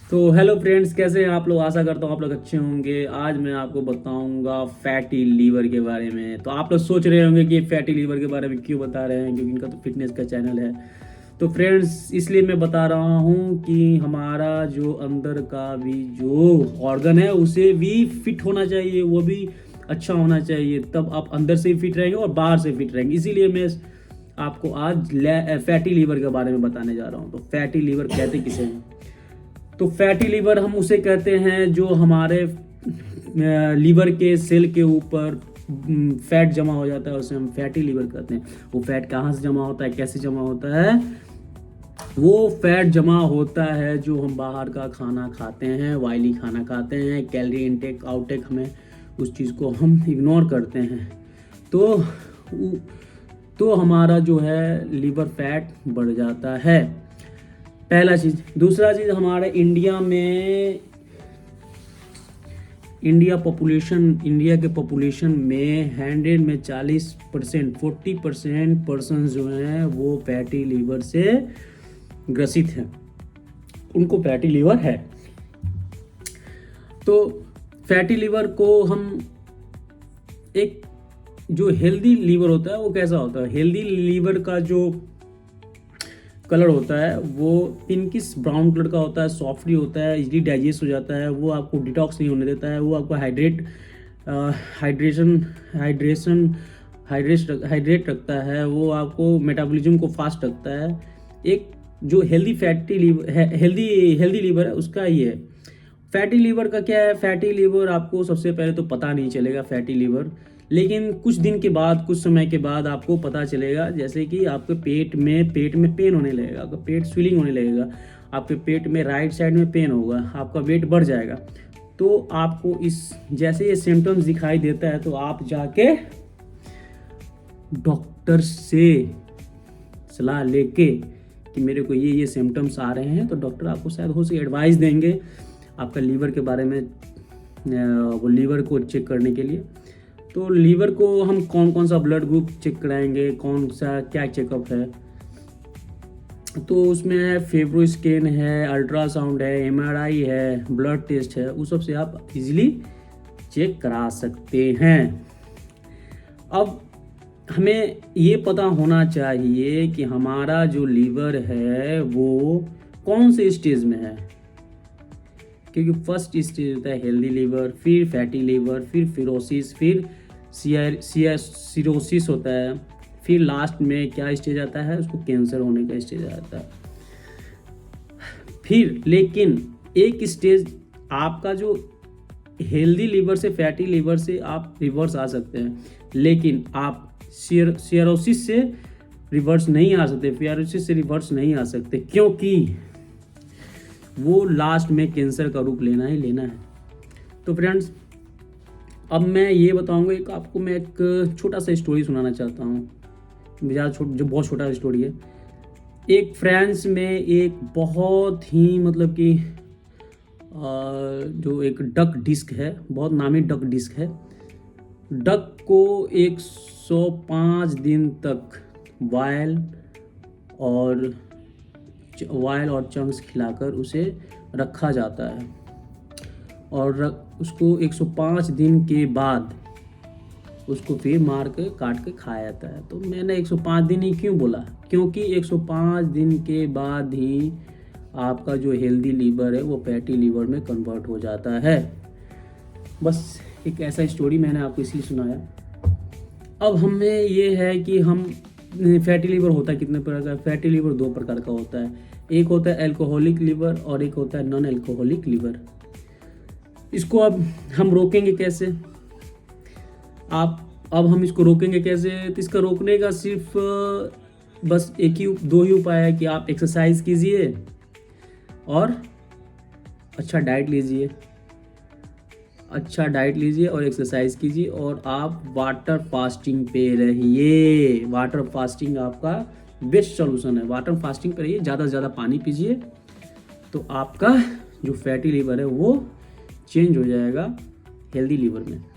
तो hello friends, कैसे हैं आप लोग। आशा करता हूँ आप लोग अच्छे होंगे। आज मैं आपको बताऊंगा फैटी लीवर के बारे में। तो आप लोग सोच रहे होंगे कि फैटी लीवर के बारे में क्यों बता रहे हैं, क्योंकि इनका तो फिटनेस का चैनल है। तो फ्रेंड्स, इसलिए मैं बता रहा हूँ कि हमारा जो अंदर का भी जो ऑर्गन है उसे भी फिट होना चाहिए, वो भी अच्छा होना चाहिए। तब आप अंदर से भी फिट रहेंगे और बाहर से फिट रहेंगे। इसीलिए मैं आपको आज फैटी लीवर के बारे में बताने जा रहा हूँ। तो फैटी लीवर कहते किसे हैं? तो फैटी लीवर हम उसे कहते हैं जो हमारे लीवर के सेल के ऊपर फैट जमा हो जाता है, उसे हम फैटी लीवर कहते हैं। वो फैट कहाँ से जमा होता है, कैसे जमा होता है? वो फैट जमा होता है जो हम बाहर का खाना खाते हैं, ऑयली खाना खाते हैं, कैलोरी इनटेक आउटेक, हमें उस चीज़ को हम इग्नोर करते हैं। तो तो हमारा जो है लीवर फैट बढ़ जाता है, पहला चीज। दूसरा चीज, हमारे इंडिया के पॉपुलेशन में 100 में 40%, 40% पर्सन जो हैं वो फैटी लीवर से ग्रसित हैं, उनको फैटी लीवर है। तो फैटी लीवर को हम एक जो हेल्दी लीवर होता है वो कैसा होता है? हेल्दी लीवर का जो कलर होता है वो पिंकिश ब्राउन कलर का होता है, सॉफ्टली होता है, इजीली डाइजेस्ट हो जाता है, वो आपको डिटॉक्स नहीं होने देता है, वो आपको हाइड्रेट रखता है, वो आपको मेटाबॉलिज्म को फास्ट रखता है। एक जो हेल्दी लीवर है उसका ये है। फैटी लीवर का क्या है? फैटी लीवर आपको सबसे पहले तो पता नहीं चलेगा फैटी लीवर, लेकिन कुछ दिन के बाद, कुछ समय के बाद आपको पता चलेगा। जैसे कि आपके पेट में पेन होने लगेगा, आपका पेट स्विलिंग होने लगेगा, आपके पेट में राइट साइड में पेन होगा, आपका वेट बढ़ जाएगा। तो आपको जैसे ये सिम्टम्स दिखाई देता है तो आप जाके डॉक्टर से सलाह लेके कि मेरे को ये सिम्टम्स आ रहे हैं, तो डॉक्टर आपको शायद हो सके एडवाइस देंगे आपका लीवर के बारे में, वो लीवर को चेक करने के लिए। तो लीवर को हम कौन कौन सा ब्लड ग्रुप चेक कराएंगे, कौन सा क्या चेकअप है? तो उसमें फेब्रो स्कैन है, अल्ट्रासाउंड है, MRI है, ब्लड टेस्ट है, उस सब से आप इजीली चेक करा सकते हैं। अब हमें ये पता होना चाहिए कि हमारा जो लीवर है वो कौन से स्टेज में है, क्योंकि फर्स्ट स्टेज होता है हेल्दी लीवर, फिर फैटी लीवर, फिर फिरोसिस, फिर सिरोसिस होता है, फिर लास्ट में क्या स्टेज आता है? उसको कैंसर होने का स्टेज आता है। फिर लेकिन एक स्टेज आपका जो हेल्दी लीवर से फैटी लीवर से आप रिवर्स आ सकते हैं, लेकिन आप सिरोसिस से रिवर्स नहीं आ सकते, फिरोसिस से रिवर्स नहीं आ सकते, क्योंकि वो लास्ट में कैंसर का रूप लेना ही लेना है। तो फ्रेंड्स, अब मैं ये बताऊंगा आपको मैं एक छोटा सा स्टोरी सुनाना चाहता हूँ, जो बहुत छोटा स्टोरी है। एक फ्रांस में एक बहुत ही मतलब कि जो एक डक डिस्क है, बहुत नामी डक डिस्क है। डक को 105 दिन तक वायल और चंक्स खिलाकर उसे रखा जाता है, और उसको 105 दिन के बाद उसको फिर मार के काट के खाया जाता है। तो मैंने 105 दिन ही क्यों बोला? क्योंकि 105 दिन के बाद ही आपका जो हेल्दी लीवर है वो फैटी लीवर में कन्वर्ट हो जाता है। बस एक ऐसा स्टोरी मैंने आपको इसलिए सुनाया। अब हमें ये है कि हम फैटी लीवर होता है कितने प्रकार का? फैटी लीवर 2 प्रकार का होता है। एक होता है अल्कोहलिक लीवर और एक होता है नॉन अल्कोहलिक लीवर। इसको अब हम रोकेंगे कैसे? अब हम इसको रोकेंगे कैसे? तो इसका रोकने का सिर्फ बस दो ही उपाय है कि आप एक्सरसाइज कीजिए और अच्छा डाइट लीजिए और एक्सरसाइज कीजिए, और आप वाटर फास्टिंग पे रहिए। वाटर फास्टिंग आपका बेस्ट सॉल्यूशन है। वाटर फास्टिंग पे रहिए, ज़्यादा से ज़्यादा पानी पीजिए, तो आपका जो फैटी लीवर है वो चेंज हो जाएगा हेल्दी लीवर में।